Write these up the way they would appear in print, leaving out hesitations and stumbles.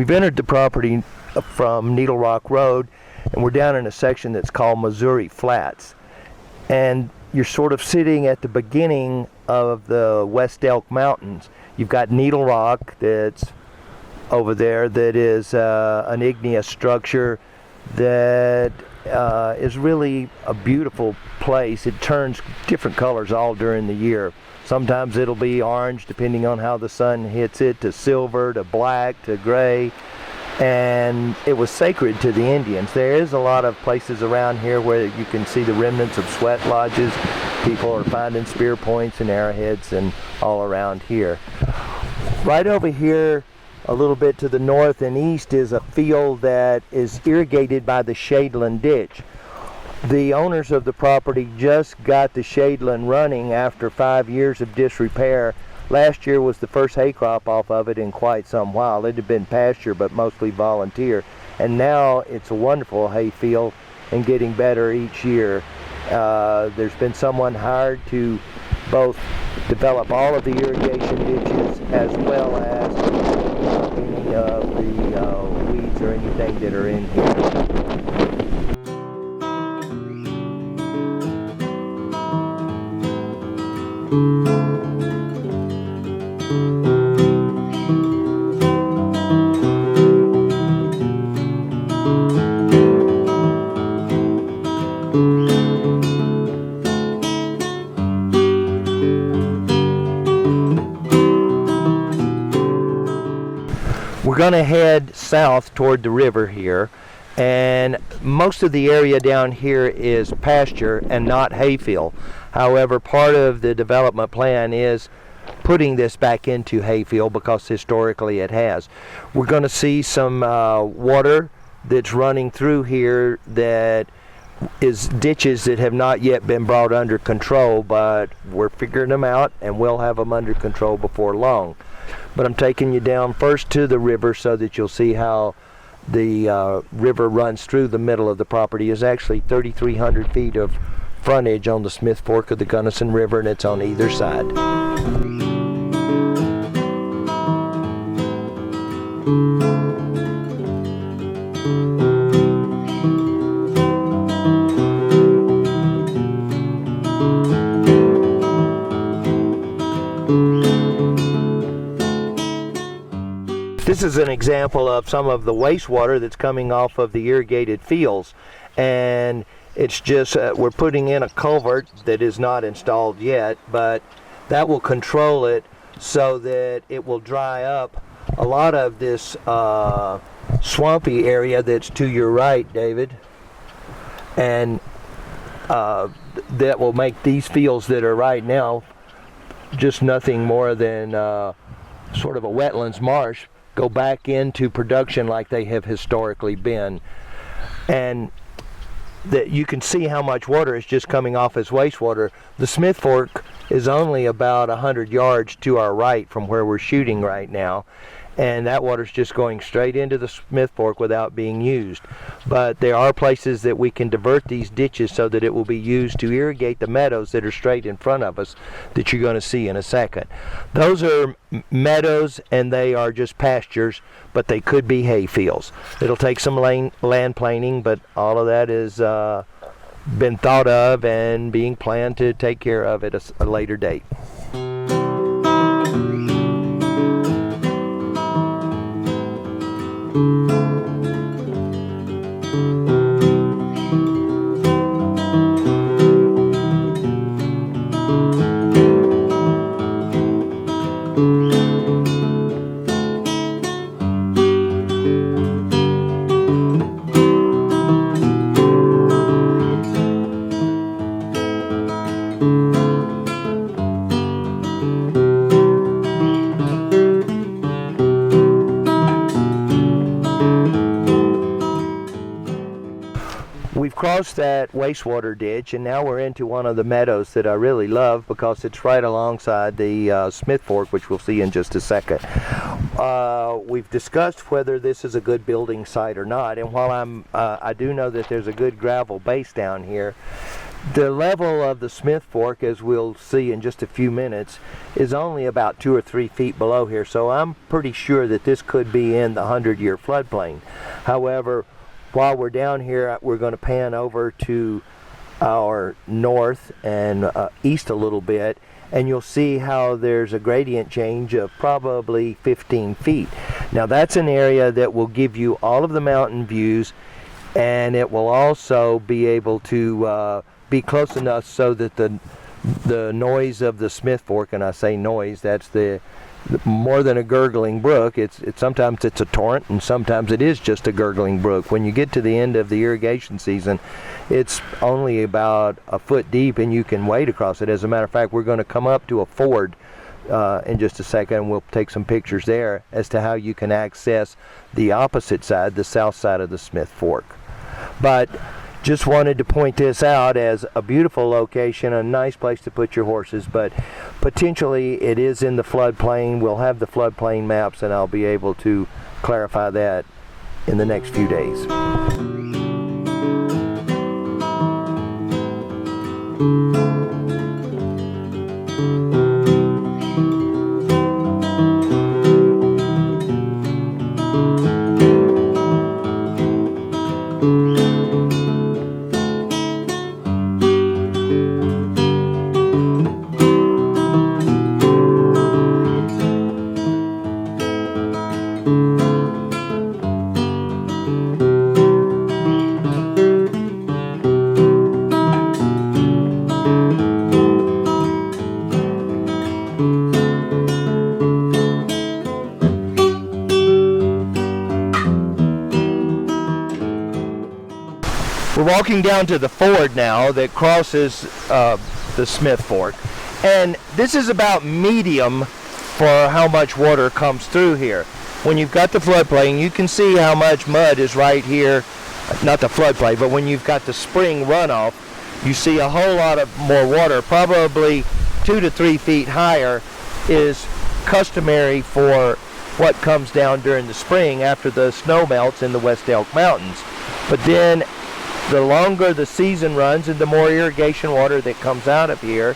We've entered the property from Needlerock Road, and we're down in a section that's called Missouri Flats. And you're sort of sitting at the beginning of the West Elk Mountains. You've got Needle Rock that's over there that is an igneous structure that is really a beautiful place. It turns different colors all during the year. Sometimes it'll be orange depending on how the sun hits it, to silver, to black, to gray. And it was sacred to the Indians. There is a lot of places around here where you can see the remnants of sweat lodges. People are finding spear points and arrowheads and all around here. Right over here, a little bit to the north and east, is a field that is irrigated by the Shadeland Ditch. The owners of the property just got the Shadeland running after 5 years of disrepair. Last year was the first hay crop off of it in quite some while. It had been pasture, but mostly volunteer. And now it's a wonderful hay field and getting better each year. There's been someone hired to both develop all of the irrigation ditches as well as any of the weeds or anything that are in here. We're going to head south toward the river here, and most of the area down here is pasture and not hayfield. However, part of the development plan is putting this back into hayfield because historically it has. We're going to see some water that's running through here that is ditches that have not yet been brought under control, but we're figuring them out and we'll have them under control before long. But I'm taking you down first to the river so that you'll see how the river runs through the middle of the property. It's actually 3,300 feet of frontage on the Smith Fork of the Gunnison River, and it's on either side. This is an example of some of the wastewater that's coming off of the irrigated fields, and it's just we're putting in a culvert that is not installed yet, but that will control it so that it will dry up a lot of this swampy area that's to your right, David, and that will make these fields that are right now just nothing more than sort of a wetlands marsh go back into production like they have historically been. And that you can see how much water is just coming off as wastewater. The Smith Fork is only about 100 yards to our right from where we're shooting right now, and that water's just going straight into the Smith Fork without being used. But there are places that we can divert these ditches so that it will be used to irrigate the meadows that are straight in front of us that you're going to see in a second. Those are meadows and they are just pastures, but they could be hay fields. It'll take some land planing, but all of that is been thought of and being planned to take care of at a later date. We've crossed that wastewater ditch and now we're into one of the meadows that I really love because it's right alongside the Smith Fork, which we'll see in just a second. We've discussed whether this is a good building site or not, and while I do know that there's a good gravel base down here, The level of the Smith Fork, as we'll see in just a few minutes, is only about 2 or 3 feet below here, so I'm pretty sure that this could be in the 100-year floodplain. However, while we're down here, we're going to pan over to our north and east a little bit, and you'll see how there's a gradient change of probably 15 feet. Now that's an area that will give you all of the mountain views, and it will also be able to be close enough so that the noise of the Smith Fork, and I say noise, that's the more than a gurgling brook. It's sometimes it's a torrent, and sometimes it is just a gurgling brook. When you get to the end of the irrigation season, it's only about a foot deep, and you can wade across it. As a matter of fact, we're going to come up to a ford in just a second, and we'll take some pictures there as to how you can access the opposite side, the south side of the Smith Fork. But just wanted to point this out as a beautiful location, a nice place to put your horses, but potentially it is in the floodplain. We'll have the floodplain maps, and I'll be able to clarify that in the next few days. We're walking down to the ford now that crosses the Smith Fork, and this is about medium for how much water comes through here. When you've got the floodplain, you can see how much mud is right here, not the floodplain, but when you've got the spring runoff, you see a whole lot of more water, probably 2 to 3 feet higher is customary for what comes down during the spring after the snow melts in the West Elk Mountains. But then the longer the season runs and the more irrigation water that comes out of here,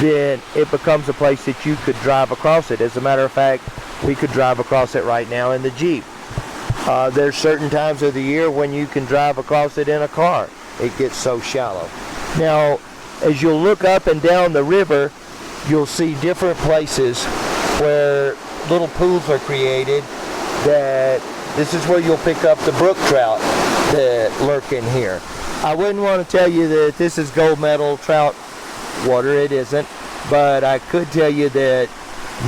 then it becomes a place that you could drive across it. As a matter of fact, we could drive across it right now in the Jeep. There's certain times of the year when you can drive across it in a car. It gets so shallow. Now, as you'll look up and down the river, you'll see different places where little pools are created. That this is where you'll pick up the brook trout that lurk in here. I wouldn't want to tell you that this is gold medal trout water. It isn't, but I could tell you that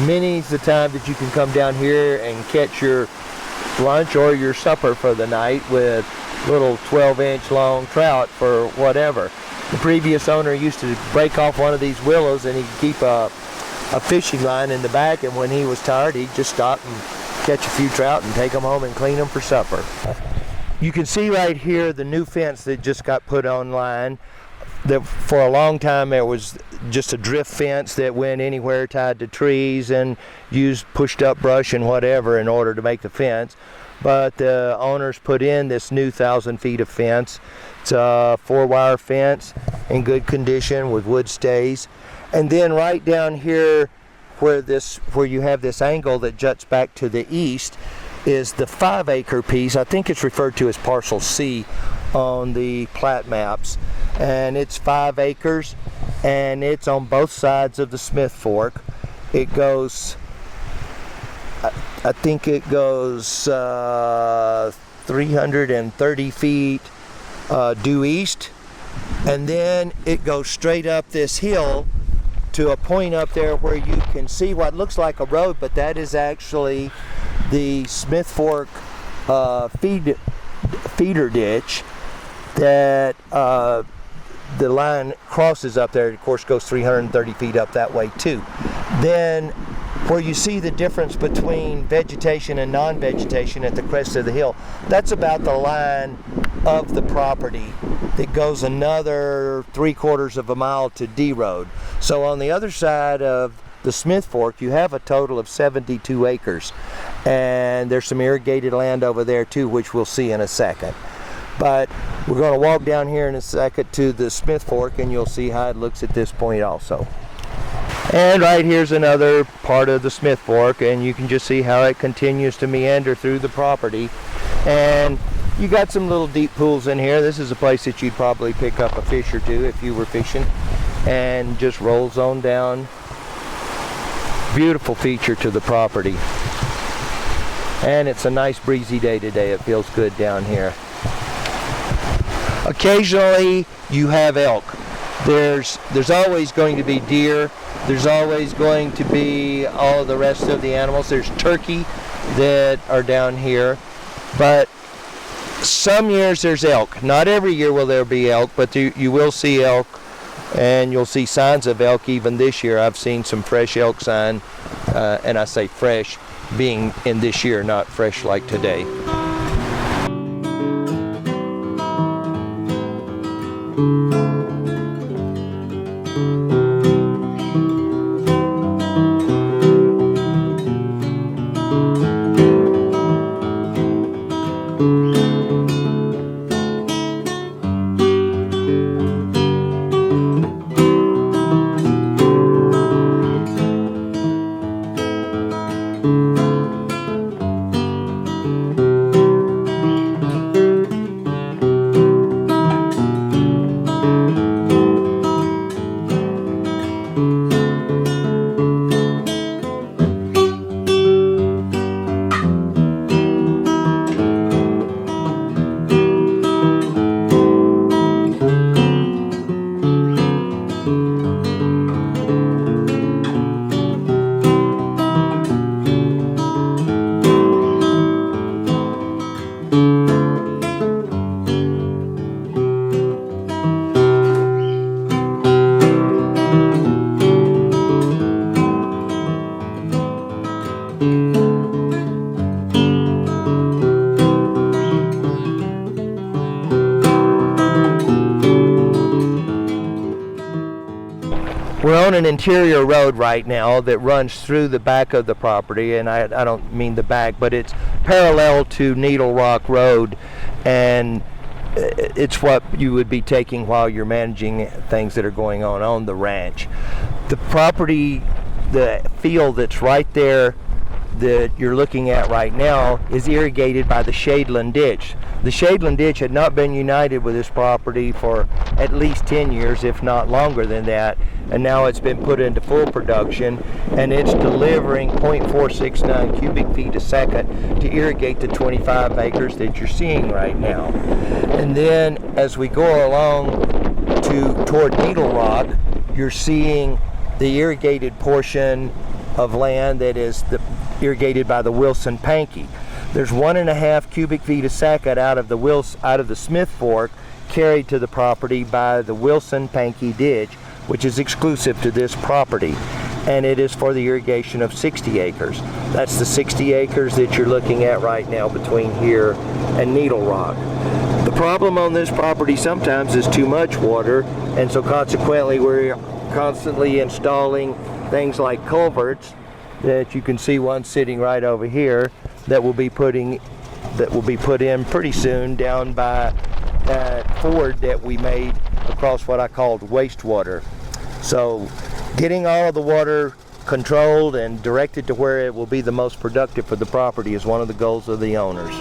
many's the time that you can come down here and catch your lunch or your supper for the night with little 12-inch long trout for whatever. The previous owner used to break off one of these willows, and he'd keep a fishing line in the back, and when he was tired, he'd just stop and catch a few trout and take them home and clean them for supper. You can see right here the new fence that just got put online. For a long time it was just a drift fence that went anywhere, tied to trees, and used pushed up brush and whatever in order to make the fence. But the owners put in this new 1,000 feet of fence. It's a 4-wire fence in good condition with wood stays. And then right down here where you have this angle that juts back to the east is the 5-acre piece. I think it's referred to as parcel C on the plat maps, and it's 5 acres, and it's on both sides of the Smith Fork. It goes, I think it goes 330 feet due east, and then it goes straight up this hill to a point up there where you can see what looks like a road, but that is actually the Smith Fork feeder ditch that the line crosses up there. Of course, goes 330 feet up that way too. Then where you see the difference between vegetation and non-vegetation at the crest of the hill, that's about the line of the property that goes another 3/4 of a mile to D Road. So on the other side of the Smith Fork, you have a total of 72 acres, and there's some irrigated land over there too, which we'll see in a second. But We're going to walk down here in a second to the Smith Fork, and you'll see how it looks at this point also. And right here's another part of the Smith Fork, and you can just see how it continues to meander through the property. And you got some little deep pools in here. This is a place that you'd probably pick up a fish or two if you were fishing. And just rolls on down. Beautiful feature to the property. And it's a nice breezy day today. It feels good down here. Occasionally you have elk. There's always going to be deer. There's always going to be all the rest of the animals. There's turkey that are down here. But some years there's elk. Not every year will there be elk, but you will see elk, and you'll see signs of elk even this year. I've seen some fresh elk sign, and I say fresh being in this year, not fresh like today. We're on an interior road right now that runs through the back of the property, and I don't mean the back, but it's parallel to Needlerock Rd, and it's what you would be taking while you're managing things that are going on the ranch. The property, the field that's right there that you're looking at right now is irrigated by the Shadeland Ditch. The Shadeland Ditch had not been united with this property for at least 10 years, if not longer than that, and now it's been put into full production, and it's delivering 0.469 cubic feet a second to irrigate the 25 acres that you're seeing right now. And then as we go along toward Needlerock, you're seeing the irrigated portion of land that is irrigated by the Wilson Pankey. There's 1.5 cubic feet a second out of the Smith Fork carried to the property by the Wilson Pankey Ditch, which is exclusive to this property, and it is for the irrigation of 60 acres. That's the 60 acres that you're looking at right now between here and Needlerock. The problem on this property sometimes is too much water, and so consequently we're constantly installing things like culverts, that you can see one sitting right over here that will be put in pretty soon down by that ford that we made across what I called wastewater. So getting all of the water controlled and directed to where it will be the most productive for the property is one of the goals of the owners.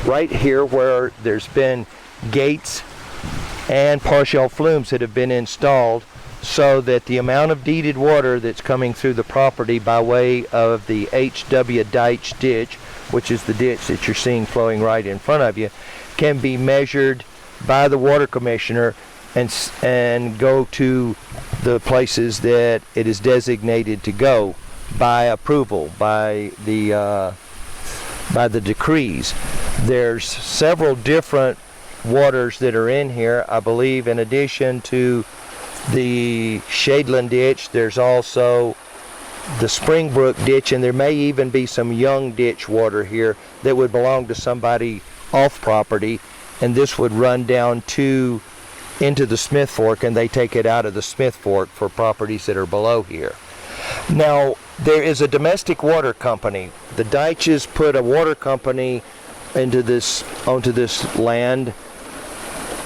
Right here where there's been gates and partial flumes that have been installed so that the amount of deeded water that's coming through the property by way of the HW Deitch ditch, which is the ditch that you're seeing flowing right in front of you, can be measured by the water commissioner and go to the places that it is designated to go by approval, by the decrees. There's several different waters that are in here. I believe in addition to the Shadeland ditch, there's also the Springbrook ditch, and there may even be some young ditch water here that would belong to somebody off property, and this would run down into the Smith Fork, and they take it out of the Smith Fork for properties that are below here. Now, there is a domestic water company. The Deitches put a water company onto this land.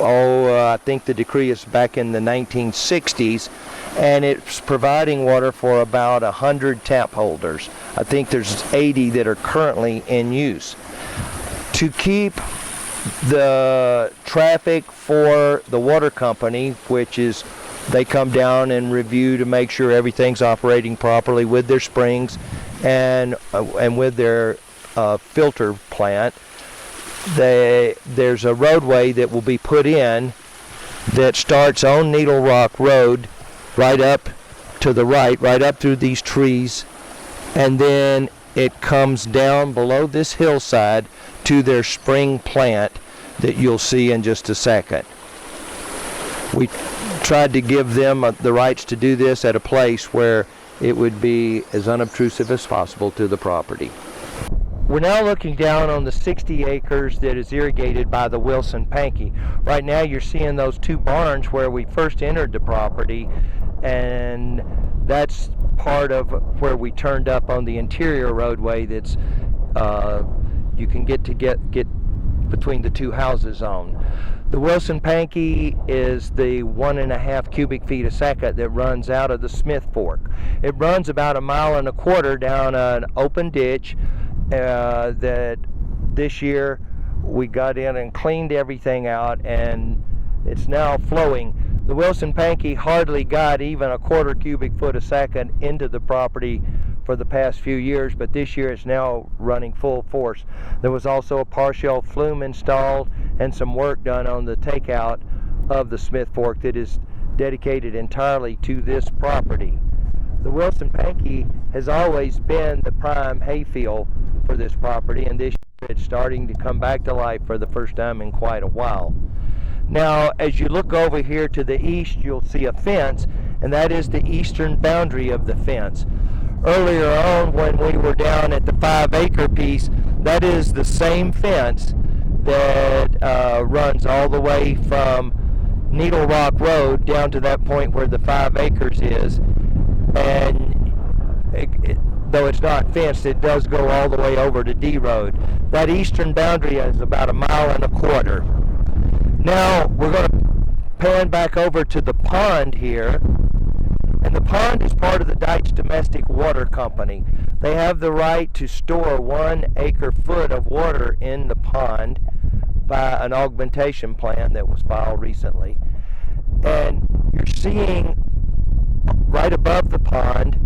I think the decree is back in the 1960s, and it's providing water for about 100 tap holders. I think there's 80 that are currently in use. To keep the traffic for the water company, which is they come down and review to make sure everything's operating properly with their springs and with their filter plant, there's a roadway that will be put in that starts on Needlerock Road right up to the right up through these trees, and then it comes down below this hillside to their spring plant that you'll see in just a second. We tried to give them the rights to do this at a place where it would be as unobtrusive as possible to the property. We're now looking down on the 60 acres that is irrigated by the Wilson Pankey. Right now you're seeing those two barns where we first entered the property, and that's part of where we turned up on the interior roadway that's you can get between the two houses on. The Wilson Pankey is the 1.5 cubic feet a second that runs out of the Smith Fork. It runs about 1.25 miles down an open ditch that this year we got in and cleaned everything out, and it's now flowing. The Wilson Pankey hardly got even 1/4 cubic foot a second into the property for the past few years, but this year it's now running full force. There was also a partial flume installed and some work done on the takeout of the Smith Fork that is dedicated entirely to this property. The Wilson Pankey has always been the prime hayfield for this property, and this year it's starting to come back to life for the first time in quite a while. Now, as you look over here to the east, you'll see a fence, and that is the eastern boundary of the fence. Earlier on, when we were down at the 5-acre piece, that is the same fence that runs all the way from Needlerock Road down to that point where the 5 acres is. And though it's not fenced, it does go all the way over to D Road. That eastern boundary is about 1.25 miles. Now we're going to pan back over to the pond here, and the pond is part of the Deitch Domestic Water Company. They have the right to store 1 acre foot of water in the pond by an augmentation plan that was filed recently. And you're seeing right above the pond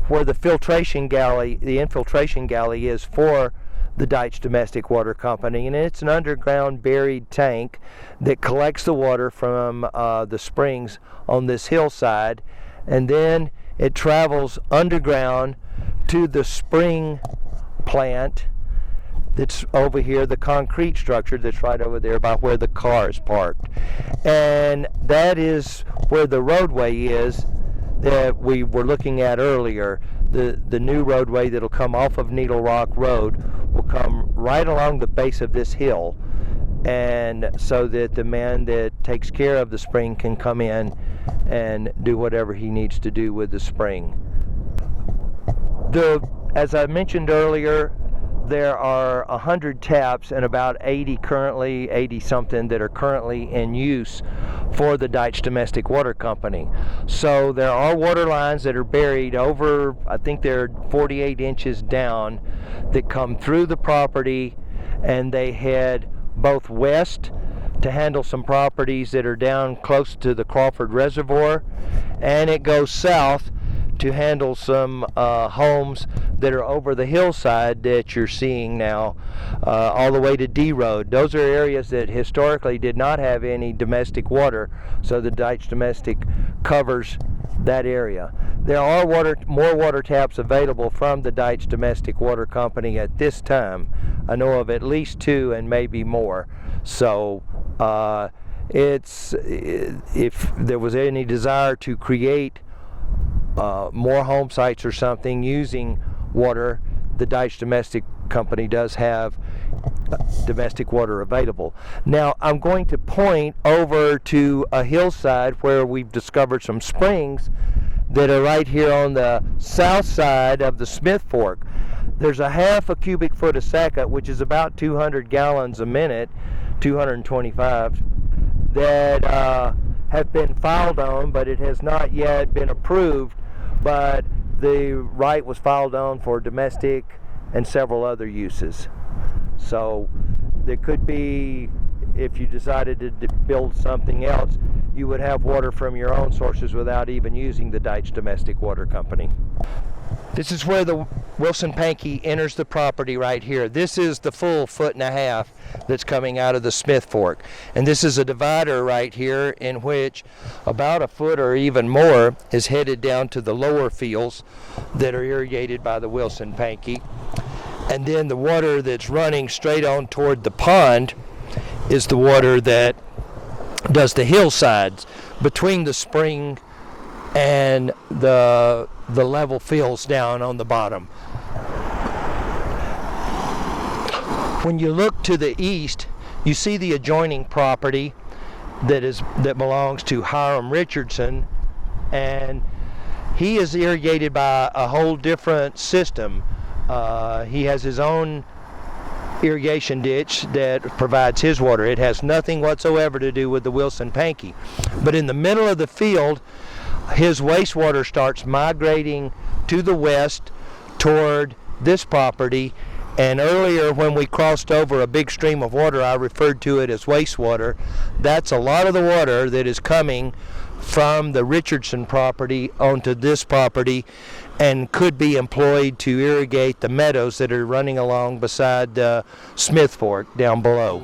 where the infiltration galley is for the Deitch Domestic Water Company, and it's an underground buried tank that collects the water from the springs on this hillside, and then it travels underground to the spring plant that's over here, the concrete structure that's right over there by where the car is parked. And that is where the roadway is that we were looking at earlier. The new roadway that'll come off of Needlerock Road will come right along the base of this hill, and so that the man that takes care of the spring can come in and do whatever he needs to do with the spring. As I mentioned earlier, there are 100 taps and about 80 something that are currently in use for the Deitch Domestic Water Company. So there are water lines that are buried over, I think they're 48 inches down, that come through the property, and they head both west to handle some properties that are down close to the Crawford Reservoir, and it goes south to handle some homes that are over the hillside that you're seeing now, all the way to D Road. Those are areas that historically did not have any domestic water, so the Deitch Domestic covers that area. There are more water taps available from the Deitch Domestic Water Company at this time. I know of at least 2 and maybe more. So if there was any desire to create more home sites or something using water, the Deitch Domestic Company does have domestic water available. Now I'm going to point over to a hillside where we've discovered some springs that are right here on the south side of the Smith Fork. There's a half a cubic foot a second, which is about 200 gallons a minute, 225, that have been filed on, but it has not yet been approved. But the right was filed on for domestic and several other uses. So there could be, if you decided to build something else, you would have water from your own sources without even using the Deitch Domestic Water Company. This is where the Wilson Pankey enters the property right here. This is the full 1.5 feet that's coming out of the Smith Fork. And this is a divider right here in which about 1 foot or even more is headed down to the lower fields that are irrigated by the Wilson Pankey. And then the water that's running straight on toward the pond is the water that does the hillsides between the spring and the level fields down on the bottom. When you look to the east, you see the adjoining property that belongs to Hiram Richardson, and he is irrigated by a whole different system. He has his own irrigation ditch that provides his water. It has nothing whatsoever to do with the Wilson Pankey. But in the middle of the field, his wastewater starts migrating to the west toward this property. And earlier when we crossed over a big stream of water, I referred to it as wastewater. That's a lot of the water that is coming from the Richardson property onto this property and could be employed to irrigate the meadows that are running along beside the Smith Fork down below.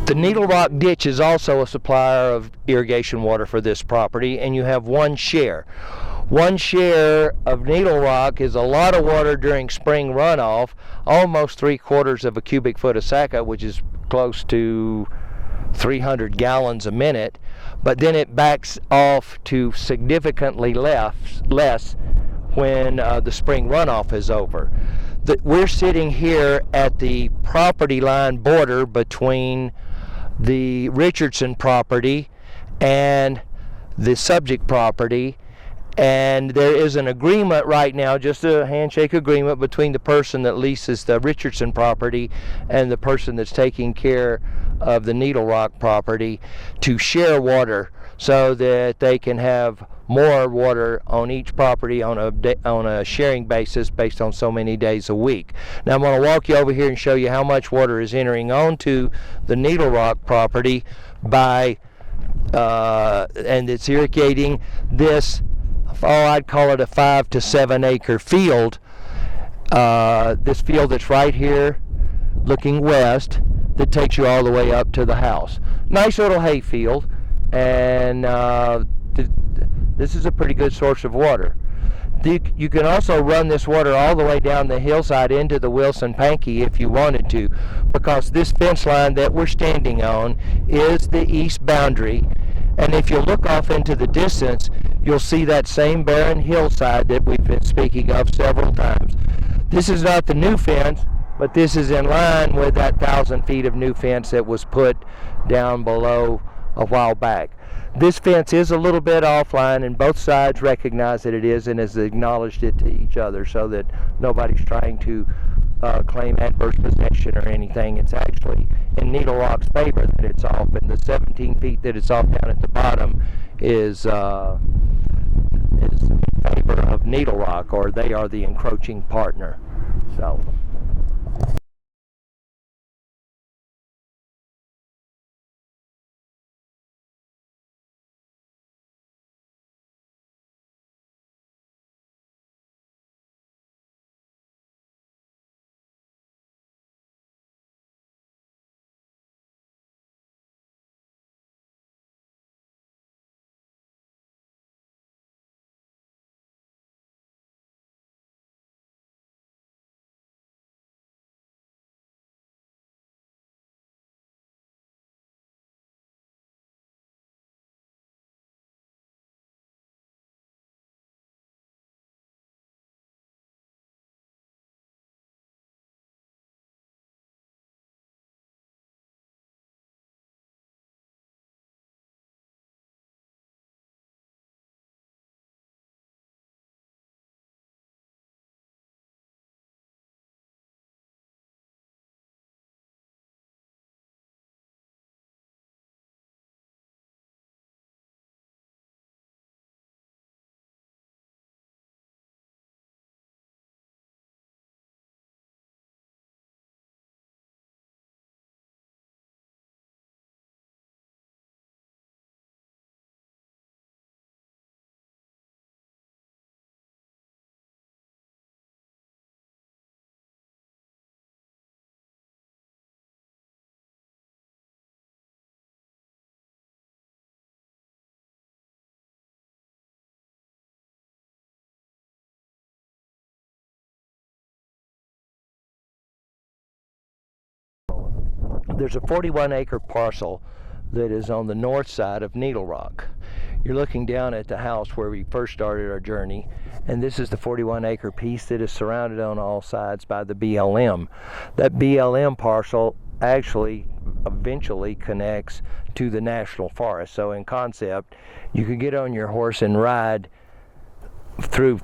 The Needlerock ditch is also a supplier of irrigation water for this property, and you have one share. One share of Needlerock is a lot of water during spring runoff, almost 3/4 of a cubic foot a second, which is close to 300 gallons a minute, but then it backs off to significantly less when the spring runoff is over. we're sitting here at the property line border between the Richardson property and the subject property, and there is an agreement right now, just a handshake agreement between the person that leases the Richardson property and the person that's taking care of the Needlerock property to share water so that they can have more water on each property on a sharing basis based on so many days a week. Now I'm going to walk you over here and show you how much water is entering onto the Needlerock property by and it's irrigating this, I'd call it a 5 to 7 acre field. This field that's right here looking west that takes you all the way up to the house. Nice little hay field, and this is a pretty good source of water. You can also run this water all the way down the hillside into the Wilson Pankey if you wanted to, because this fence line that we're standing on is the east boundary. And if you look off into the distance, you'll see that same barren hillside that we've been speaking of several times. This is not the new fence, but this is in line with that 1,000 feet of new fence that was put down below a while back. This fence is a little bit offline, and both sides recognize that it is and has acknowledged it to each other, so that nobody's trying to claim adverse possession or anything. It's actually in Needlerock's favor that it's off, and the 17 feet that it's off down at the bottom is in favor of Needlerock, or they are the encroaching partner. So. There's a 41-acre parcel that is on the north side of Needlerock. You're looking down at the house where we first started our journey, and this is the 41-acre piece that is surrounded on all sides by the BLM. That BLM parcel actually eventually connects to the National Forest. So in concept, you could get on your horse and ride through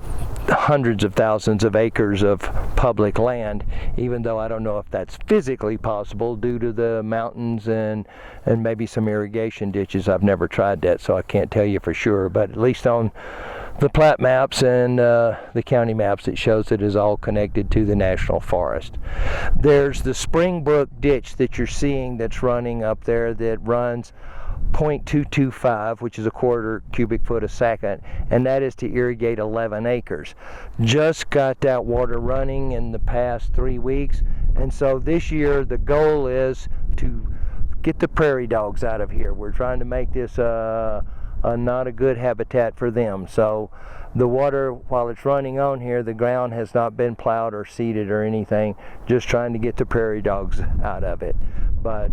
hundreds of thousands of acres of public land, even though I don't know if that's physically possible due to the mountains and maybe some irrigation ditches. I've never tried that, so I can't tell you for sure, but at least on the plat maps and the county maps, it shows it is all connected to the National Forest. There's the Springbrook ditch that you're seeing that's running up there that runs 0.225, which is a quarter cubic foot a second, and that is to irrigate 11 acres. Just got that water running in the past 3 weeks, and so this year the goal is to get the prairie dogs out of here. We're trying to make this not a good habitat for them. So the water, while it's running on here, the ground has not been plowed or seeded or anything, just trying to get the prairie dogs out of it. But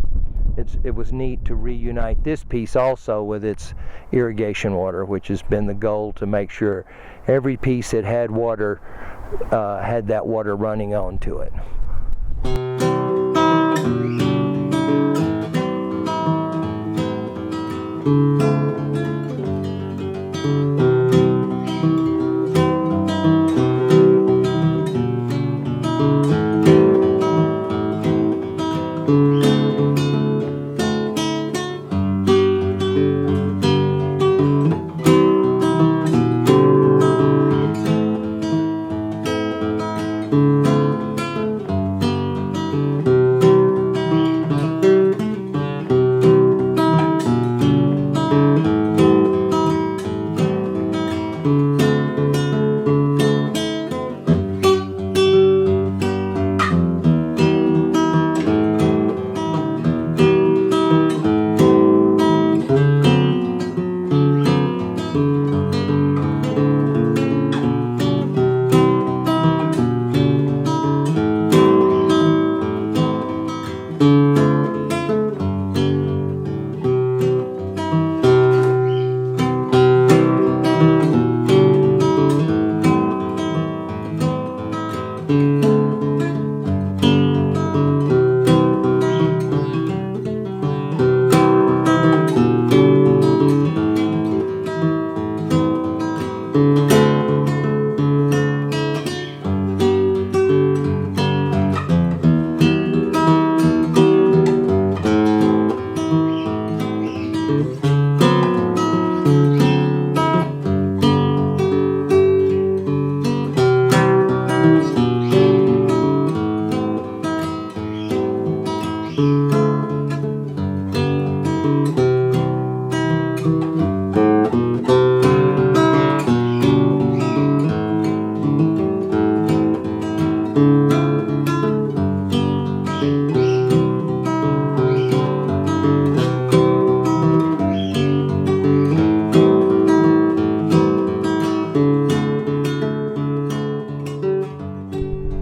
it was neat to reunite this piece also with its irrigation water, which has been the goal, to make sure every piece that had water had that water running onto it.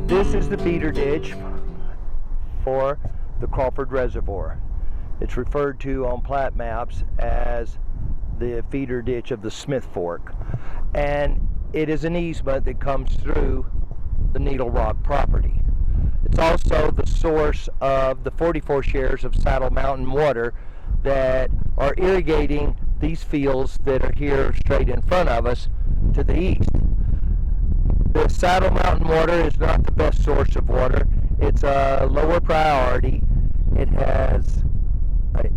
This is the feeder ditch for the Crawford Reservoir. It's referred to on plat maps as the feeder ditch of the Smith Fork, and it is an easement that comes through the Needlerock property. It's also the source of the 44 shares of Saddle Mountain water that are irrigating these fields that are here straight in front of us to the east. The Saddle Mountain water is not the best source of water. It's a lower priority.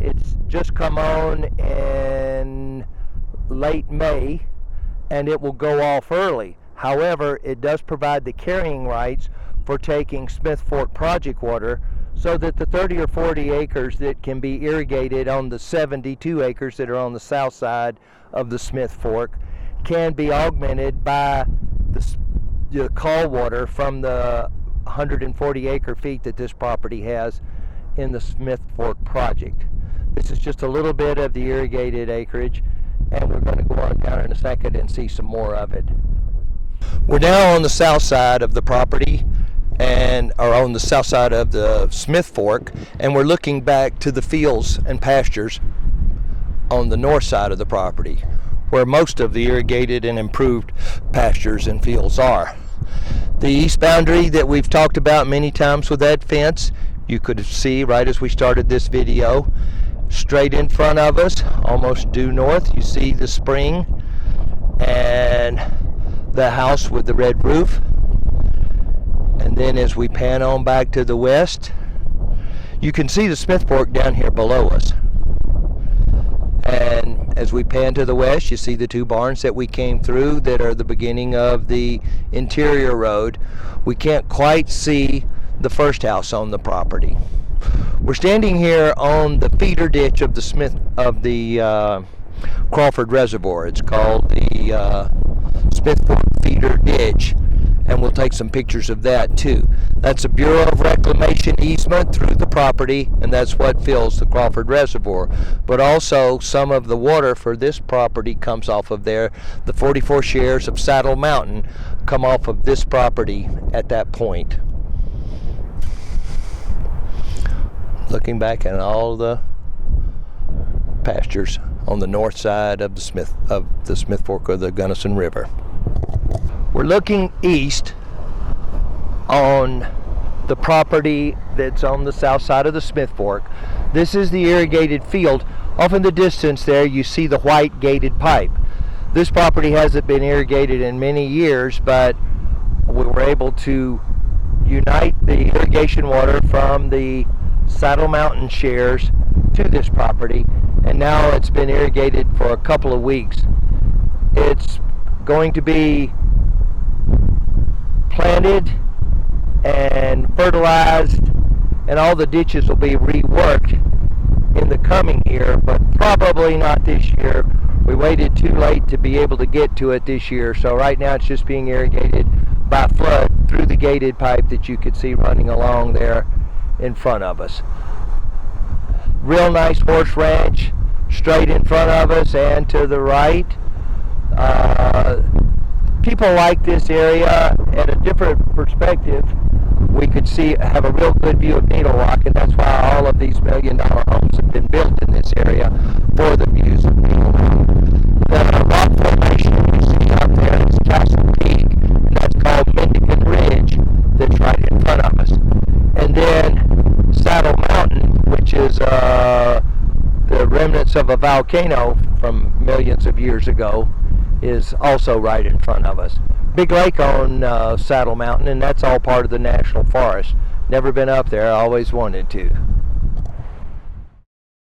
It's just come on in late May, and it will go off early. However, it does provide the carrying rights for taking Smith Fork project water, so that the 30 or 40 acres that can be irrigated on the 72 acres that are on the south side of the Smith Fork can be augmented by the call water from the 140 acre feet that this property has in the Smith Fork project. This is just a little bit of the irrigated acreage, and we're going to go on down in a second and see some more of it. We're now on the south side of the property, or on the south side of the Smith Fork, and we're looking back to the fields and pastures on the north side of the property, where most of the irrigated and improved pastures and fields are. The east boundary that we've talked about many times with that fence, you could see right as we started this video. Straight in front of us, almost due north, you see the spring and the house with the red roof. And then as we pan on back to the west, you can see the Smith Fork down here below us. And as we pan to the west, you see the two barns that we came through that are the beginning of the interior road. We can't quite see the first house on the property. We're standing here on the feeder ditch of the Crawford Reservoir. It's called the Smith Fork Feeder Ditch, and we'll take some pictures of that too. That's a Bureau of Reclamation easement through the property, and that's what fills the Crawford Reservoir. But also some of the water for this property comes off of there. The 44 shares of Saddle Mountain come off of this property at that point. Looking back at all the pastures on the north side of the Smith Fork of the Gunnison River. We're looking east on the property that's on the south side of the Smith Fork. This is the irrigated field. Off in the distance there you see the white gated pipe. This property hasn't been irrigated in many years, but we were able to unite the irrigation water from the Saddle Mountain shares to this property, and now it's been irrigated for a couple of weeks. It's going to be planted and fertilized, and all the ditches will be reworked in the coming year, but probably not this year. We waited too late to be able to get to it this year, so right now it's just being irrigated by flood through the gated pipe that you could see running along there in front of us. Real nice horse ranch straight in front of us and to the right. People like this area. At a different perspective, we could have a real good view of Needlerock, and that's why all of these $1 million homes have been built in this area for the views of Needlerock. The rock formation you see out there is Castle Peak, and that's called Mendicant Ridge, that's right in front of us. And then Saddle Mountain, which is the remnants of a volcano from millions of years ago, is also right in front of us. Big lake on Saddle Mountain, and that's all part of the National Forest. Never been up there, always wanted to.